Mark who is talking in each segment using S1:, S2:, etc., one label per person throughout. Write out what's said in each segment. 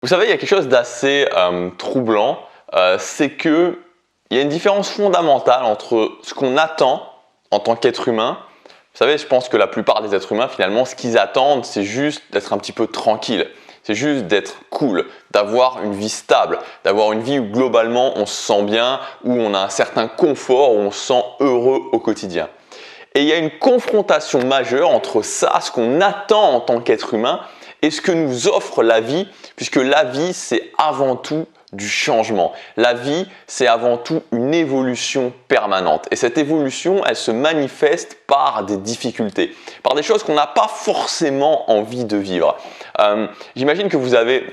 S1: Vous savez, il y a quelque chose d'assez troublant, c'est qu'il y a une différence fondamentale entre ce qu'on attend en tant qu'être humain. Vous savez, je pense que la plupart des êtres humains, finalement, ce qu'ils attendent, c'est juste d'être un petit peu tranquille. C'est juste d'être cool, d'avoir une vie stable, d'avoir une vie où globalement on se sent bien, où on a un certain confort, où on se sent heureux au quotidien. Et il y a une confrontation majeure entre ça, ce qu'on attend en tant qu'être humain, et ce que nous offre la vie, puisque la vie, c'est avant tout du changement. La vie, c'est avant tout une évolution permanente. Et cette évolution, elle se manifeste par des difficultés, par des choses qu'on n'a pas forcément envie de vivre. J'imagine que vous avez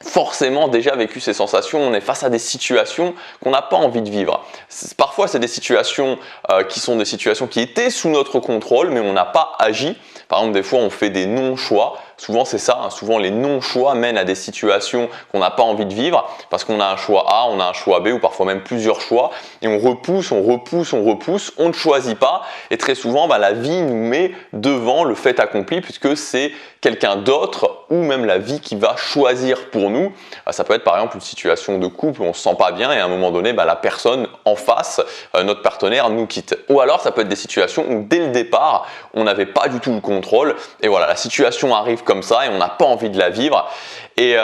S1: forcément déjà vécu ces sensations. On est face à des situations qu'on n'a pas envie de vivre. Parfois, c'est des situations qui sont des situations qui étaient sous notre contrôle, mais on n'a pas agi. Par exemple, des fois, on fait des non-choix. Souvent, c'est ça. Souvent, les non-choix mènent à des situations qu'on n'a pas envie de vivre parce qu'on a un choix A, on a un choix B ou parfois même plusieurs choix et on repousse, on repousse, on repousse, on ne choisit pas et très souvent, la vie nous met devant le fait accompli puisque c'est quelqu'un d'autre ou même la vie qui va choisir pour nous. Ça peut être par exemple une situation de couple où on ne se sent pas bien et à un moment donné, la personne en face, notre partenaire, nous quitte. Ou alors, ça peut être des situations où dès le départ, on n'avait pas du tout le contrôle et voilà, la situation arrive comme ça et on n'a pas envie de la vivre. Et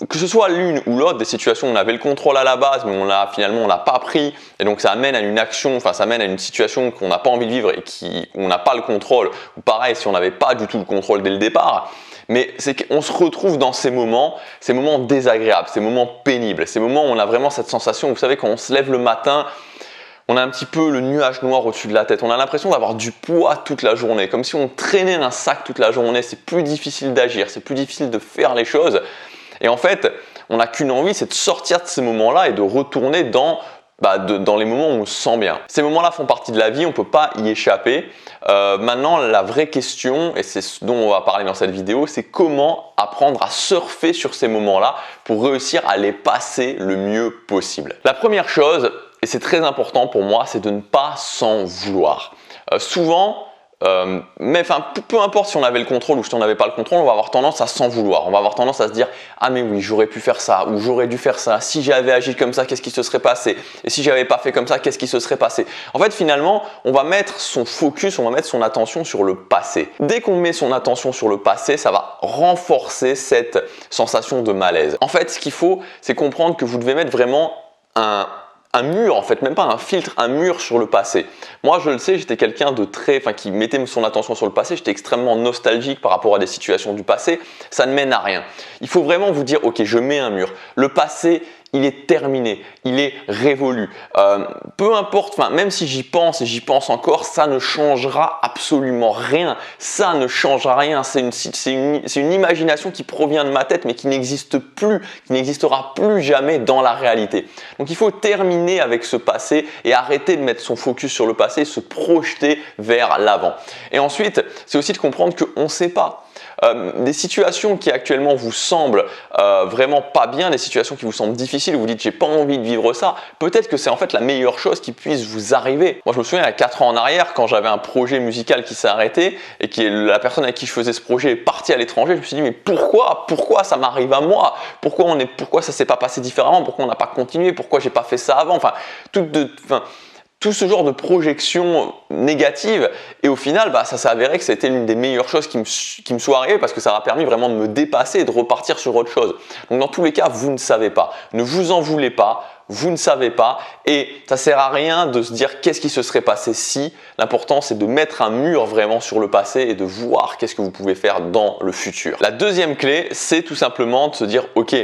S1: que ce soit l'une ou l'autre, des situations où on avait le contrôle à la base, mais finalement on l'a pas pris, et donc ça amène à une action, ça amène à une situation qu'on n'a pas envie de vivre et où on n'a pas le contrôle, ou pareil si on n'avait pas du tout le contrôle dès le départ. Mais c'est qu'on se retrouve dans ces moments désagréables, ces moments pénibles, ces moments où on a vraiment cette sensation, vous savez, quand on se lève le matin, on a un petit peu le nuage noir au-dessus de la tête. On a l'impression d'avoir du poids toute la journée, comme si on traînait un sac toute la journée. C'est plus difficile d'agir, c'est plus difficile de faire les choses. Et en fait, on n'a qu'une envie, c'est de sortir de ces moments-là et de retourner dans les moments où on se sent bien. Ces moments-là font partie de la vie, on ne peut pas y échapper. Maintenant, la vraie question, et c'est ce dont on va parler dans cette vidéo, c'est comment apprendre à surfer sur ces moments-là pour réussir à les passer le mieux possible. La première chose, et c'est très important pour moi, c'est de ne pas s'en vouloir. Souvent, peu importe si on avait le contrôle ou si on n'avait pas le contrôle, on va avoir tendance à s'en vouloir. On va avoir tendance à se dire « Ah mais oui, j'aurais pu faire ça ou j'aurais dû faire ça. Si j'avais agi comme ça, qu'est-ce qui se serait passé? Et si j'avais pas fait comme ça, qu'est-ce qui se serait passé ?» En fait, finalement, on va mettre son focus, on va mettre son attention sur le passé. Dès qu'on met son attention sur le passé, ça va renforcer cette sensation de malaise. En fait, ce qu'il faut, c'est comprendre que vous devez mettre vraiment un mur, en fait, même pas un filtre, un mur sur le passé. Moi, je le sais, j'étais quelqu'un de qui mettait son attention sur le passé, j'étais extrêmement nostalgique par rapport à des situations du passé, ça ne mène à rien. Il faut vraiment vous dire, ok, je mets un mur. Le passé, il est terminé, il est révolu. Peu importe, même si j'y pense et j'y pense encore, ça ne changera absolument rien. Ça ne changera rien. C'est une imagination qui provient de ma tête, mais qui n'existe plus, qui n'existera plus jamais dans la réalité. Donc il faut terminer avec ce passé et arrêter de mettre son focus sur le passé, se projeter vers l'avant. Et ensuite, c'est aussi de comprendre qu'on ne sait pas. Des situations qui actuellement vous semblent vraiment pas bien, des situations qui vous semblent difficiles, où vous dites j'ai pas envie de vivre ça, peut-être que c'est en fait la meilleure chose qui puisse vous arriver. Moi je me souviens il y a 4 ans en arrière quand j'avais un projet musical qui s'est arrêté et la personne avec qui je faisais ce projet est partie à l'étranger, je me suis dit mais pourquoi ça m'arrive à moi? Pourquoi ça s'est pas passé différemment? Pourquoi on n'a pas continué? Pourquoi j'ai pas fait ça avant? Tout ce genre de projection négative et au final ça s'est avéré que c'était l'une des meilleures choses qui me soit arrivée parce que ça m'a permis vraiment de me dépasser et de repartir sur autre chose. Donc dans tous les cas, vous ne savez pas, ne vous en voulez pas, vous ne savez pas et ça sert à rien de se dire qu'est-ce qui se serait passé si. L'important c'est de mettre un mur vraiment sur le passé et de voir qu'est-ce que vous pouvez faire dans le futur. La deuxième clé, c'est tout simplement de se dire ok,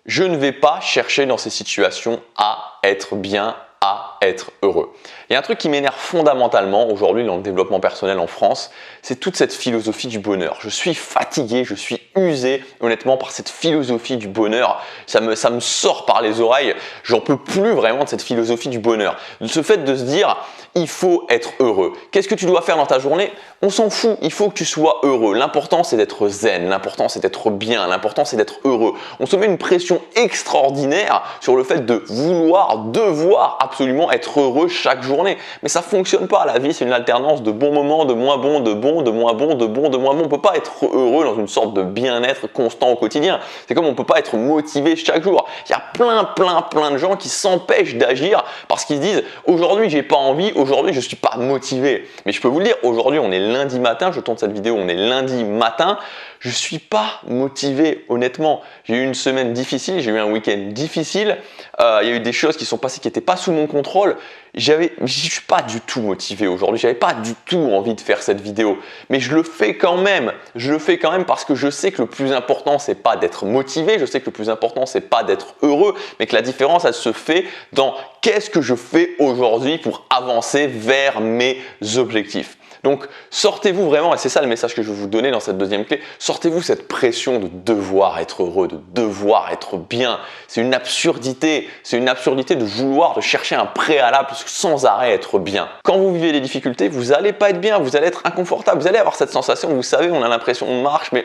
S1: je ne vais pas chercher dans ces situations à être bien, à être heureux. Il y a un truc qui m'énerve fondamentalement aujourd'hui dans le développement personnel en France, c'est toute cette philosophie du bonheur. Je suis fatigué, je suis usé honnêtement par cette philosophie du bonheur. Ça me sort par les oreilles, j'en peux plus vraiment de cette philosophie du bonheur. De ce fait de se dire, il faut être heureux. Qu'est-ce que tu dois faire dans ta journée? On s'en fout, il faut que tu sois heureux. L'important c'est d'être zen, l'important c'est d'être bien, l'important c'est d'être heureux. On se met une pression extraordinaire sur le fait de vouloir, devoir absolument être heureux chaque journée. Mais ça fonctionne pas. La vie, c'est une alternance de bons moments, de moins bons, de bons, de moins bons, de bons, de moins bons. On peut pas être heureux dans une sorte de bien-être constant au quotidien. C'est comme on peut pas être motivé chaque jour. Il y a plein de gens qui s'empêchent d'agir parce qu'ils se disent aujourd'hui j'ai pas envie, aujourd'hui je suis pas motivé. Mais je peux vous le dire, aujourd'hui on est lundi matin, je tourne cette vidéo, on est lundi matin. Je ne suis pas motivé, honnêtement. J'ai eu une semaine difficile, j'ai eu un week-end difficile. Il y a eu des choses qui sont passées qui n'étaient pas sous mon contrôle. Je ne suis pas du tout motivé aujourd'hui. Je n'avais pas du tout envie de faire cette vidéo. Mais je le fais quand même. Je le fais quand même parce que je sais que le plus important, ce n'est pas d'être motivé. Je sais que le plus important, ce n'est pas d'être heureux. Mais que la différence, elle se fait dans qu'est-ce que je fais aujourd'hui pour avancer vers mes objectifs. Donc, sortez-vous vraiment, et c'est ça le message que je vais vous donner dans cette deuxième clé, sortez-vous cette pression de devoir être heureux, de devoir être bien. C'est une absurdité de vouloir, de chercher un préalable sans arrêt être bien. Quand vous vivez des difficultés, vous n'allez pas être bien, vous allez être inconfortable, vous allez avoir cette sensation, vous savez, on a l'impression on marche, mais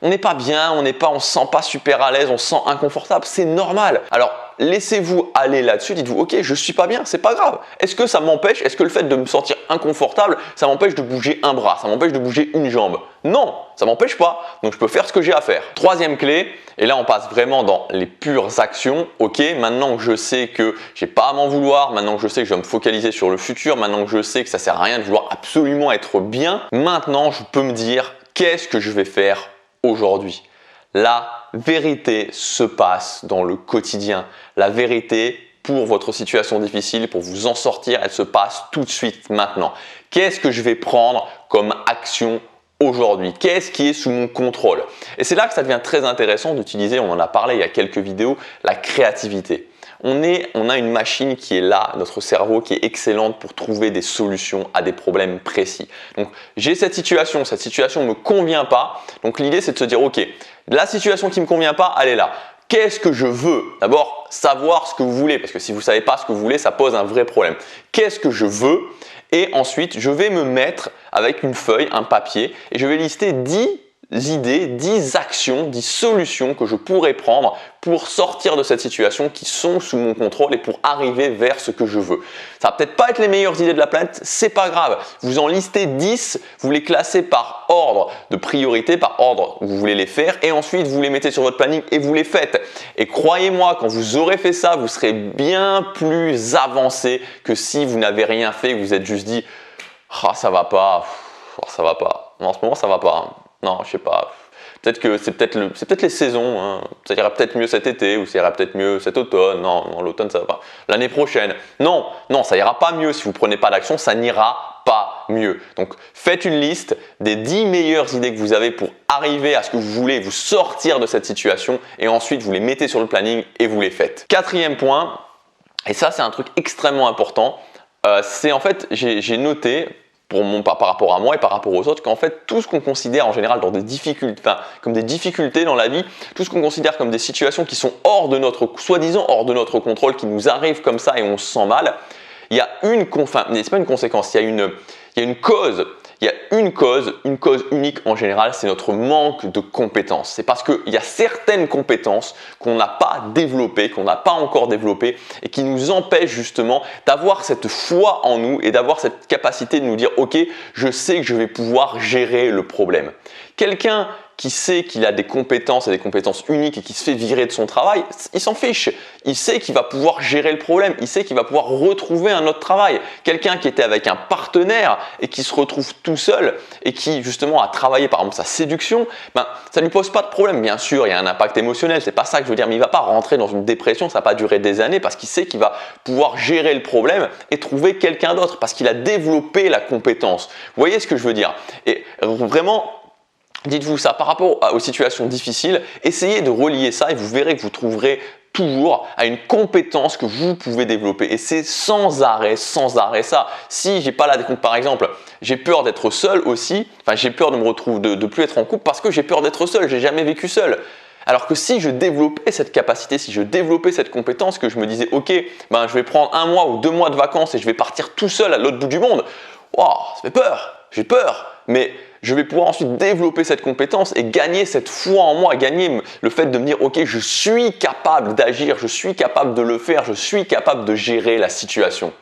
S1: on n'est pas bien, on se sent pas super à l'aise, on se sent inconfortable, c'est normal. Alors, laissez-vous aller là-dessus, dites-vous, ok, je suis pas bien, c'est pas grave. Est-ce que ça m'empêche, est-ce que le fait de me sentir inconfortable, ça m'empêche de bouger un bras, ça m'empêche de bouger une jambe? Non, ça m'empêche pas, donc je peux faire ce que j'ai à faire. Troisième clé, et là on passe vraiment dans les pures actions, ok, maintenant que je sais que j'ai pas à m'en vouloir, maintenant que je sais que je vais me focaliser sur le futur, maintenant que je sais que ça sert à rien de vouloir absolument être bien, maintenant je peux me dire, qu'est-ce que je vais faire aujourd'hui? La vérité se passe dans le quotidien. La vérité pour votre situation difficile, pour vous en sortir, elle se passe tout de suite maintenant. Qu'est-ce que je vais prendre comme action aujourd'hui? Qu'est-ce qui est sous mon contrôle? Et c'est là que ça devient très intéressant d'utiliser, on en a parlé il y a quelques vidéos, la créativité. On a une machine qui est là, notre cerveau qui est excellente pour trouver des solutions à des problèmes précis. Donc j'ai cette situation ne me convient pas. Donc l'idée c'est de se dire ok, la situation qui ne me convient pas, elle est là. Qu'est-ce que je veux? D'abord, savoir ce que vous voulez, parce que si vous ne savez pas ce que vous voulez, ça pose un vrai problème. Qu'est-ce que je veux? Et ensuite, je vais me mettre avec une feuille, un papier, et je vais lister 10 idées, 10 actions, 10 solutions que je pourrais prendre pour sortir de cette situation qui sont sous mon contrôle et pour arriver vers ce que je veux. Ça va peut-être pas être les meilleures idées de la planète, c'est pas grave. Vous en listez 10, vous les classez par ordre de priorité, par ordre où vous voulez les faire et ensuite vous les mettez sur votre planning et vous les faites. Et croyez-moi, quand vous aurez fait ça, vous serez bien plus avancé que si vous n'avez rien fait, vous êtes juste dit « Ah, ça va pas, ça va pas. En ce moment, ça va pas. » Non, je sais pas. Peut-être que c'est peut-être les saisons. Hein. Ça ira peut-être mieux cet été ou ça ira peut-être mieux cet automne. Non, l'automne ça va pas. L'année prochaine. Non, ça ira pas mieux si vous prenez pas d'action. Ça n'ira pas mieux. Donc faites une liste des 10 meilleures idées que vous avez pour arriver à ce que vous voulez, vous sortir de cette situation et ensuite vous les mettez sur le planning et vous les faites. Quatrième point, et ça c'est un truc extrêmement important. C'est en fait j'ai noté par rapport à moi et par rapport aux autres, qu'en fait tout ce qu'on considère en général comme des difficultés dans la vie, tout ce qu'on considère comme des situations qui sont soi-disant hors de notre contrôle, qui nous arrivent comme ça et on se sent mal, il y a c'est pas une conséquence, il y a une cause. Il y a une cause unique en général, c'est notre manque de compétences. C'est parce qu'il y a certaines compétences qu'on n'a pas développées, qu'on n'a pas encore développées et qui nous empêchent justement d'avoir cette foi en nous et d'avoir cette capacité de nous dire « Ok, je sais que je vais pouvoir gérer le problème ». Quelqu'un qui sait qu'il a des compétences et des compétences uniques et qui se fait virer de son travail, il s'en fiche. Il sait qu'il va pouvoir gérer le problème, il sait qu'il va pouvoir retrouver un autre travail. Quelqu'un qui était avec un partenaire et qui se retrouve tout seul et qui justement a travaillé par exemple sa séduction, ça ne lui pose pas de problème. Bien sûr, il y a un impact émotionnel, c'est pas ça que je veux dire, mais il ne va pas rentrer dans une dépression, ça ne va pas durer des années parce qu'il sait qu'il va pouvoir gérer le problème et trouver quelqu'un d'autre parce qu'il a développé la compétence. Vous voyez ce que je veux dire? Et vraiment, dites-vous ça par rapport aux situations difficiles, essayez de relier ça et vous verrez que vous trouverez toujours à une compétence que vous pouvez développer et c'est sans arrêt ça. Si j'ai pas par exemple, j'ai peur d'être seul aussi, j'ai peur de me retrouver, de plus être en couple parce que j'ai peur d'être seul, j'ai jamais vécu seul. Alors que si je développais cette capacité, si je développais cette compétence, que je me disais ok, je vais prendre 1 mois ou 2 mois de vacances et je vais partir tout seul à l'autre bout du monde, wow, ça fait peur, j'ai peur, mais je vais pouvoir ensuite développer cette compétence et gagner cette foi en moi, gagner le fait de me dire ok, je suis capable d'agir, je suis capable de le faire, je suis capable de gérer la situation.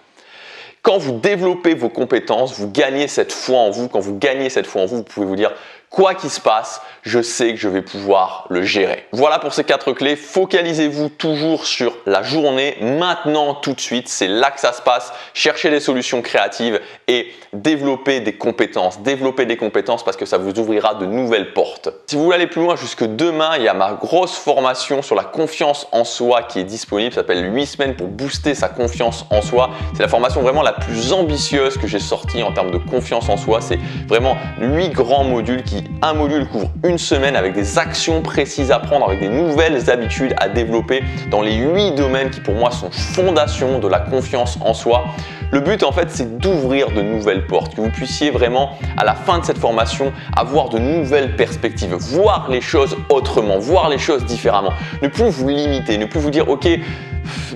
S1: Quand vous développez vos compétences, vous gagnez cette foi en vous. Quand vous gagnez cette foi en vous, vous pouvez vous dire quoi qu'il se passe, je sais que je vais pouvoir le gérer. Voilà pour ces 4 clés. Focalisez-vous toujours sur la journée, maintenant, tout de suite. C'est là que ça se passe. Cherchez des solutions créatives et développez des compétences. Développez des compétences parce que ça vous ouvrira de nouvelles portes. Si vous voulez aller plus loin, jusque demain, il y a ma grosse formation sur la confiance en soi qui est disponible. Ça s'appelle 8 semaines pour booster sa confiance en soi. C'est la formation vraiment la plus ambitieuse que j'ai sortie en termes de confiance en soi. C'est vraiment 8 grands modules un module couvre une semaine avec des actions précises à prendre, avec des nouvelles habitudes à développer dans les 8 domaines qui pour moi sont fondations de la confiance en soi. Le but en fait c'est d'ouvrir de nouvelles portes, que vous puissiez vraiment à la fin de cette formation avoir de nouvelles perspectives, voir les choses autrement, voir les choses différemment, ne plus vous limiter, ne plus vous dire ok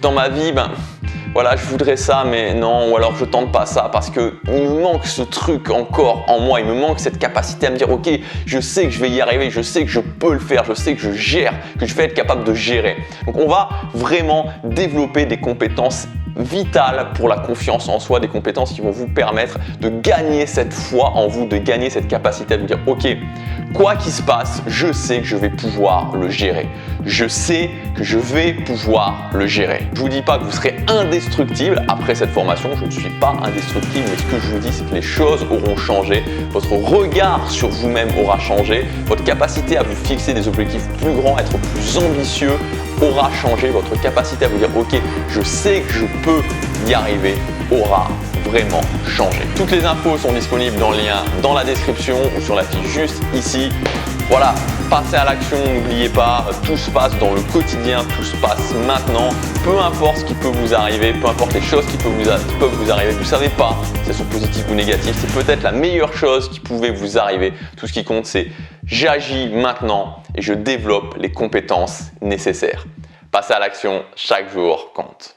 S1: dans ma vie voilà, je voudrais ça, mais non, ou alors je tente pas ça parce que il me manque ce truc encore en moi, il me manque cette capacité à me dire ok, je sais que je vais y arriver, je sais que je peux le faire, je sais que je gère, que je vais être capable de gérer. Donc on va vraiment développer des compétences vitales pour la confiance en soi, des compétences qui vont vous permettre de gagner cette foi en vous, de gagner cette capacité à vous dire ok, quoi qu'il se passe, je sais que je vais pouvoir le gérer. Je sais que je vais pouvoir le gérer. Je ne vous dis pas que vous serez indestructible après cette formation, je ne suis pas indestructible, mais ce que je vous dis c'est que les choses auront changé, votre regard sur vous-même aura changé, votre capacité à vous fixer des objectifs plus grands, être plus ambitieux aura changé, votre capacité à vous dire ok, je sais que je peux y arriver aura vraiment changé. Toutes les infos sont disponibles dans le lien dans la description ou sur la fiche juste ici. Voilà, passez à l'action, n'oubliez pas, tout se passe dans le quotidien, tout se passe maintenant. Peu importe ce qui peut vous arriver, peu importe les choses qui peuvent vous arriver, vous ne savez pas si elles sont positives ou négatives, c'est peut-être la meilleure chose qui pouvait vous arriver. Tout ce qui compte, c'est j'agis maintenant et je développe les compétences nécessaires. Passez à l'action, chaque jour compte.